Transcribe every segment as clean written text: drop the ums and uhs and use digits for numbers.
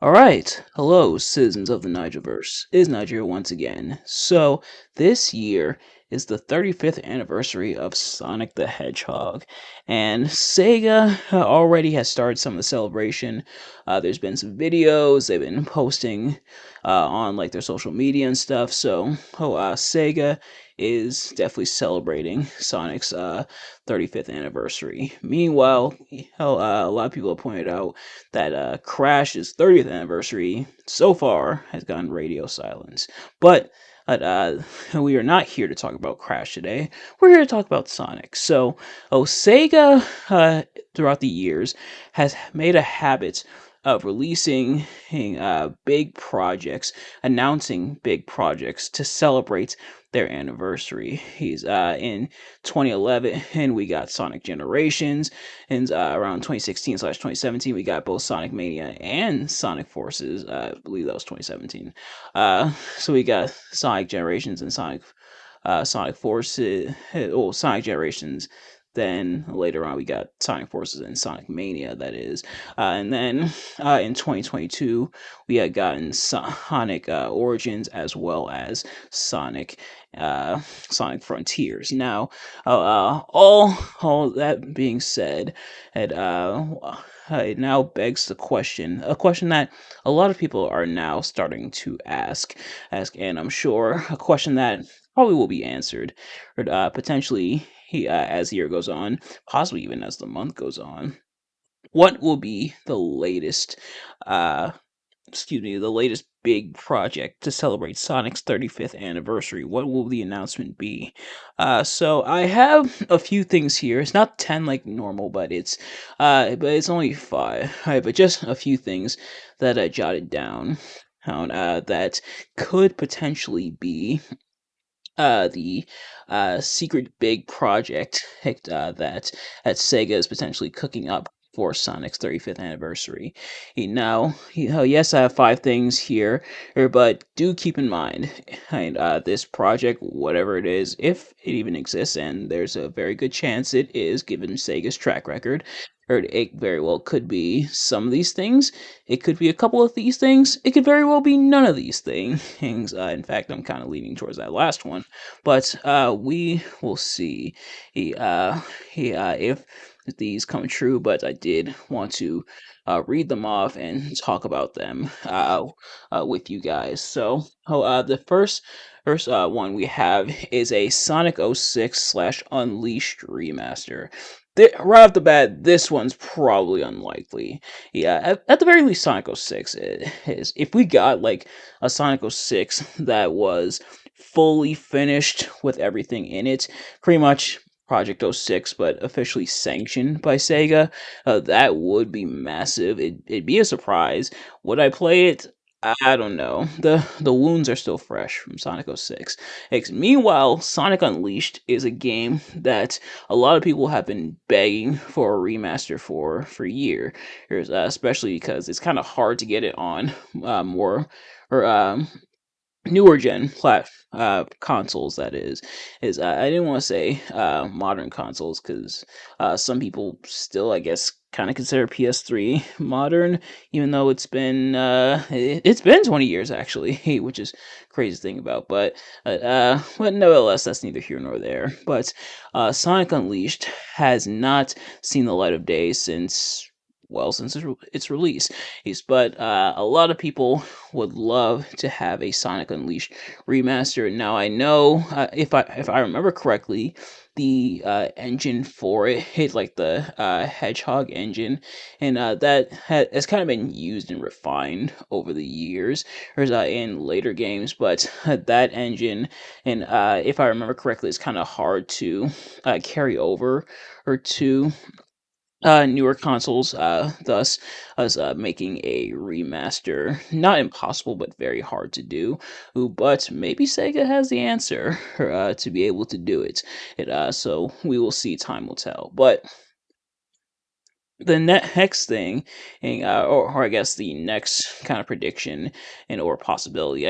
Alright, hello, citizens of the Nigelverse. It is Niger once again. So, this year is the 35th anniversary of Sonic the Hedgehog, and Sega already has started some of the celebration. There's been some videos they've been posting on like their social media and stuff. So, Sega is definitely celebrating Sonic's 35th anniversary. Meanwhile, a lot of people have pointed out that Crash's 30th anniversary so far has gone radio silence. But we are not here to talk about Crash today. We're here to talk about Sonic. So, Sega, throughout the years, has made a habit of releasing big projects, announcing big projects to celebrate their anniversary. He's in 2011, and we got Sonic Generations, and around 2016/2017, we got both Sonic Mania and Sonic Forces. I believe that was 2017. So we got Sonic Generations and Sonic Forces. Oh, Sonic Generations. Then later on, we got Sonic Forces and Sonic Mania, that is. And then in 2022, we had gotten Sonic Origins as well as Sonic Frontiers. Now, all that being said, it now begs the question, a question that a lot of people are now starting to and I'm sure a question that probably will be answered, or potentially as the year goes on, possibly even as the month goes on. What will be uh, the latest big project to celebrate Sonic's 35th anniversary? What will the announcement be? So I have a few things here. It's not 10 like normal, but it's only 5. All right, but just a few things that I jotted down that could potentially be the secret big project that Sega is potentially cooking up for Sonic's 35th anniversary. Yes, I have 5 things here, but do keep in mind, this project, whatever it is, if it even exists, and there's a very good chance it is, given Sega's track record, or it very well could be some of these things. It could be a couple of these things. It could very well be none of these things. In fact, I'm kind of leaning towards that last one. But we will see if these come true. But I did want to read them off and talk about them with you guys. So, the first one we have is a Sonic '06/Unleashed remaster. Right off the bat, this one's probably unlikely. Yeah, at the very least, Sonic '06 is. If we got like a Sonic '06 that was fully finished with everything in it, pretty much Project '06, but officially sanctioned by Sega, that would be massive. It'd be a surprise. Would I play it? I don't know. The wounds are still fresh from Sonic '06. Meanwhile, Sonic Unleashed is a game that a lot of people have been begging for a remaster for years, especially because it's kind of hard to get it on more or newer gen consoles. That is I didn't want to say modern consoles, because some people still, I guess, kind of consider PS3 modern, even though it's been 20 years actually, which is crazy to think about. But nevertheless, that's neither here nor there. But Sonic Unleashed has not seen the light of day since its release. But a lot of people would love to have a Sonic Unleashed remaster. Now I know, if I remember correctly, the engine for it hit like the Hedgehog engine, and that has kind of been used and refined over the years, or in later games. But that engine, and if I remember correctly, is kind of hard to carry over or to newer consoles, thus us making a remaster not impossible but very hard to do. But maybe Sega has the answer to be able to do it. So we will see. Time will tell. But the next thing, and, or I guess the next kind of prediction and or possibility.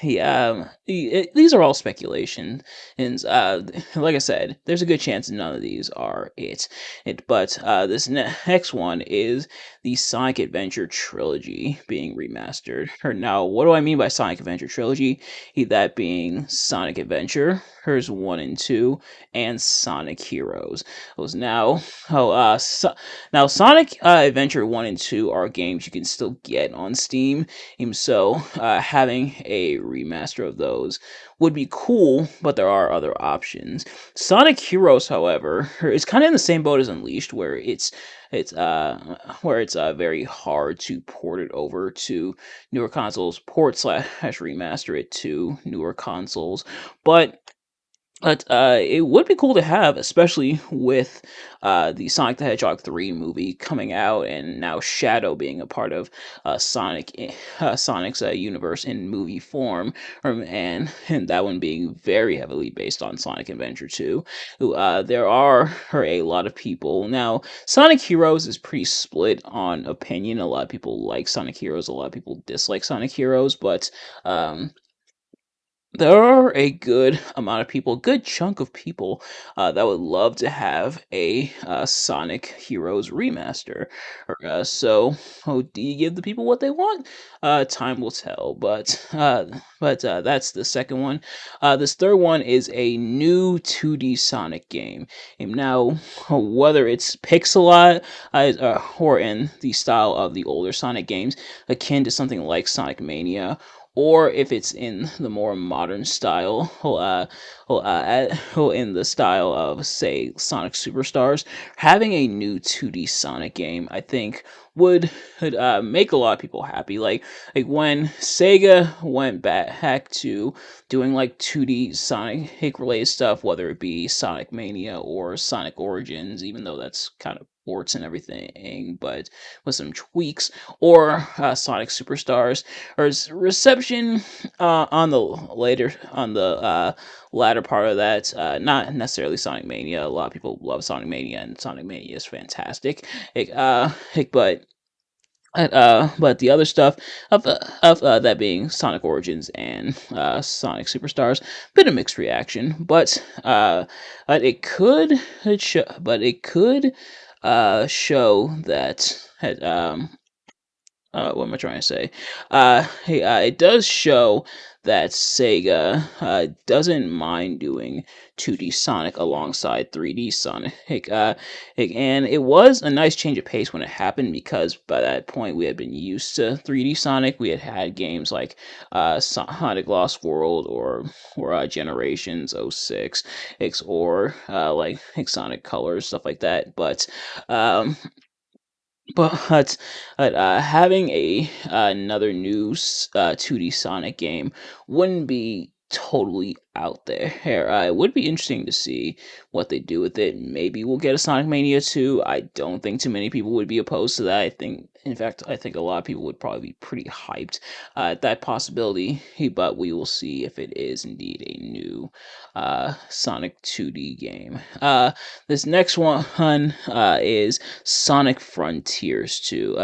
Yeah, these are all speculation, and like I said, there's a good chance none of these are it. But this next one is the Sonic Adventure trilogy being remastered. Or now, what do I mean by Sonic Adventure trilogy? That being Sonic Adventure, Here's 1 and 2, and Sonic Heroes. Those now, oh, now, Sonic Adventure 1 and 2 are games you can still get on Steam, and so having a remaster of those would be cool, but there are other options. Sonic Heroes, however, is kind of in the same boat as Unleashed, where it's very hard to port it over to newer consoles, port slash remaster it to newer consoles, but it would be cool to have, especially with the Sonic the Hedgehog 3 movie coming out, and now Shadow being a part of Sonic's universe in movie form, and that one being very heavily based on Sonic Adventure 2. There are a lot of people now. Sonic Heroes is pretty split on opinion. A lot of people like Sonic Heroes, a lot of people dislike Sonic Heroes, but there are a good amount of people, good chunk of people, that would love to have a Sonic Heroes remaster. So, do you give the people what they want? Time will tell. But that's the second one. This third one is a new 2D Sonic game. And now, whether it's pixel art or in the style of the older Sonic games, akin to something like Sonic Mania, or if it's in the more modern style, in the style of, say, Sonic Superstars, having a new 2D Sonic game, I think, would make a lot of people happy. Like when Sega went back to doing like 2D Sonic related stuff, whether it be Sonic Mania or Sonic Origins, even though that's kind of ports and everything, but with some tweaks, or Sonic Superstars, or reception on the latter part of that. Not necessarily Sonic Mania. A lot of people love Sonic Mania, and Sonic Mania is fantastic. But but the other stuff of that being Sonic Origins and Sonic Superstars, bit of mixed reaction. But it could show that what am I trying to say? It does show that Sega doesn't mind doing 2D Sonic alongside 3D Sonic. And it was a nice change of pace when it happened, because by that point we had been used to 3D Sonic. We had had games like Sonic Lost World, or Generations '06, or like Sonic Colors, stuff like that. Um, but having another new 2D Sonic game wouldn't be totally out there. It would be interesting to see what they do with it. Maybe we'll get a Sonic Mania 2. I don't think too many people would be opposed to that. In fact, I think a lot of people would probably be pretty hyped at that possibility. But we will see if it is indeed a new Sonic 2D game. This next one is Sonic Frontiers 2,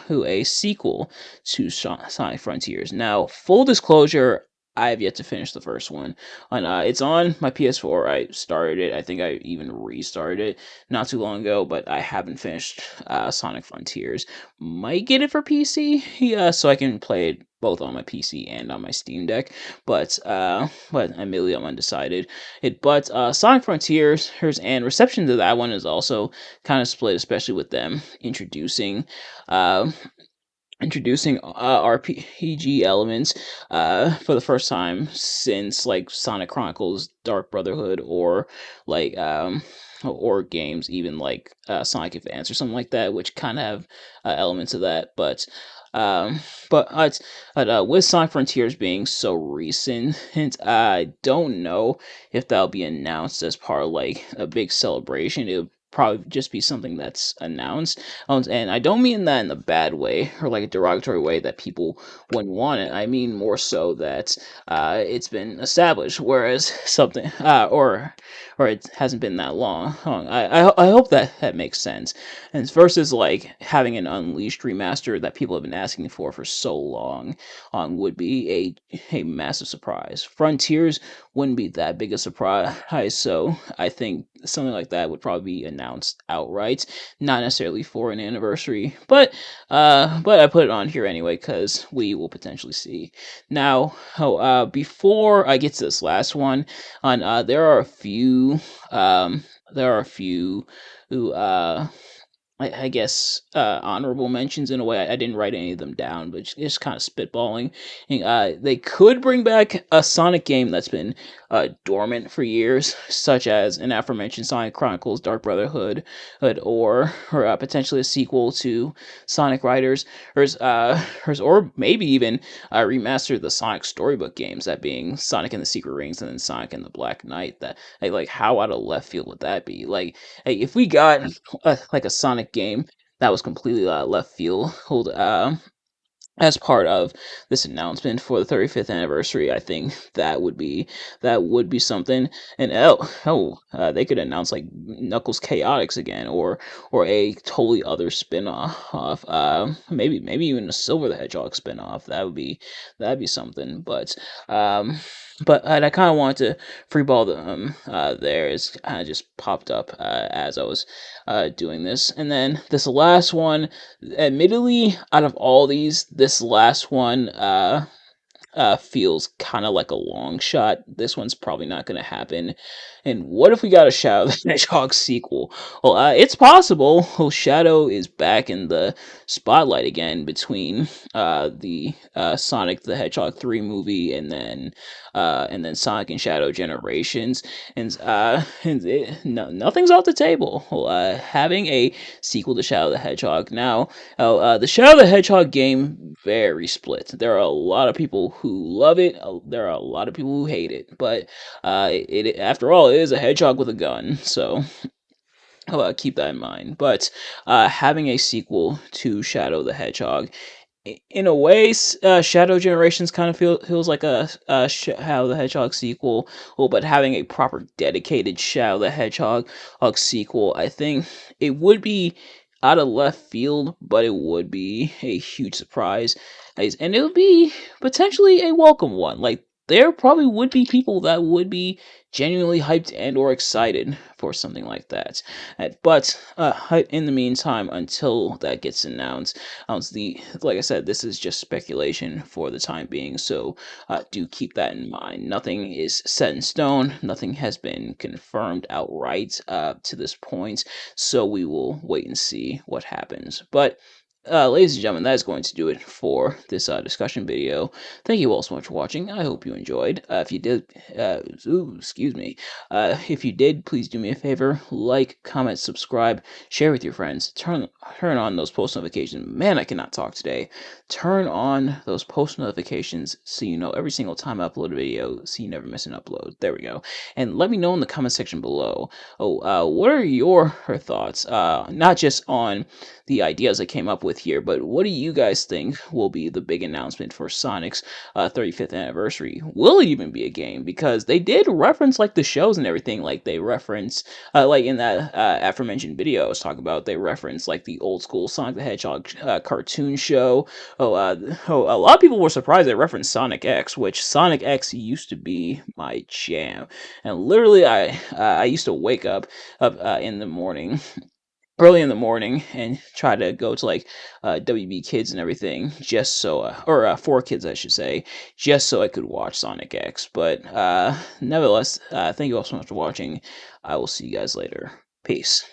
who a sequel to Sonic Frontiers. Now, full disclosure, I have yet to finish the first one. And it's on my PS4. I started it. I think I even restarted it not too long ago, but I haven't finished Sonic Frontiers. Might get it for PC, yeah, so I can play it both on my PC and on my Steam Deck. But admittedly, I'm undecided. Sonic Frontiers, and reception to that one is also kind of split, especially with them uh, introducing RPG elements for the first time since like Sonic Chronicles Dark Brotherhood, or games even like Sonic Advance or something like that, which kind of have elements of that. Um, with Sonic Frontiers being so recent, I don't know if that'll be announced as part of like a big celebration. probably just be something that's announced. And I don't mean that in a bad way or like a derogatory way that people wouldn't want it. I mean more so that it's been established, whereas something or it hasn't been that long. I hope that that makes sense. And versus like having an Unleashed remaster that people have been asking for so long, would be a massive surprise. Frontiers wouldn't be that big a surprise, so I think something like that would probably be announced outright, not necessarily for an anniversary, but I put it on here anyway because we will potentially see. Now, before I get to this last one, on there are a few, um, there are a few who I guess honorable mentions in a way. I didn't write any of them down, but just kind of spitballing. They could bring back a Sonic game that's been dormant for years, such as an aforementioned Sonic Chronicles Dark Brotherhood, or potentially a sequel to Sonic Riders, or maybe even remaster the Sonic Storybook games, that being Sonic and the Secret Rings and then Sonic and the Black Knight. That like how out of left field would that be? Like, hey, if we got like a Sonic game that was completely left field, as part of this announcement for the 35th anniversary. I think that would be something. And they could announce like Knuckles Chaotix again, or a totally other spin-off. Maybe even a Silver the Hedgehog spin-off. That'd be something. But I kind of wanted to freeball them there. It's kind of just popped up as I was doing this. And then this last one, admittedly, out of all these, this last one feels kind of like a long shot. This one's probably not going to happen. And what if we got a Shadow the Hedgehog sequel? Well, it's possible. Well, Shadow is back in the spotlight again between the Sonic the Hedgehog 3 movie and then Sonic and Shadow Generations, and nothing's off the table. Well, having a sequel to Shadow the Hedgehog now. The Shadow the Hedgehog game, very split. There are a lot of people who love it. There are a lot of people who hate it. But it after all, it is a hedgehog with a gun. So keep that in mind. But having a sequel to Shadow the Hedgehog, in a way, Shadow Generations kind of feels like a Shadow the Hedgehog sequel. Well, but having a proper dedicated Shadow the Hedgehog sequel, I think it would be out of left field, but it would be a huge surprise, and it would be potentially a welcome one. Like, there probably would be people that would be genuinely hyped and or excited for something like that. But in the meantime, until that gets announced, like I said, this is just speculation for the time being. So do keep that in mind. Nothing is set in stone. Nothing has been confirmed outright to this point. So we will wait and see what happens. But ladies and gentlemen, that is going to do it for this discussion video. Thank you all so much for watching. I hope you enjoyed. If you did, excuse me. If you did, please do me a favor: like, comment, subscribe, share with your friends. Turn on those post notifications. Man, I cannot talk today. Turn on those post notifications so you know every single time I upload a video, so you never miss an upload. There we go. And let me know in the comment section below. What are your thoughts? Not just on the ideas I came up with here, but what do you guys think will be the big announcement for Sonic's 35th anniversary? Will it even be a game? Because they did reference like the shows and everything. Like they reference, like in that aforementioned video I was talking about, they reference like the old school Sonic the Hedgehog cartoon show. A lot of people were surprised they referenced Sonic X, which Sonic X used to be my jam. And literally, I used to wake up in the morning, early in the morning, and try to go to like WB Kids and everything, just so or 4Kids I should say, just so I could watch Sonic X. But nevertheless, thank you all so much for watching. I will see you guys later. Peace.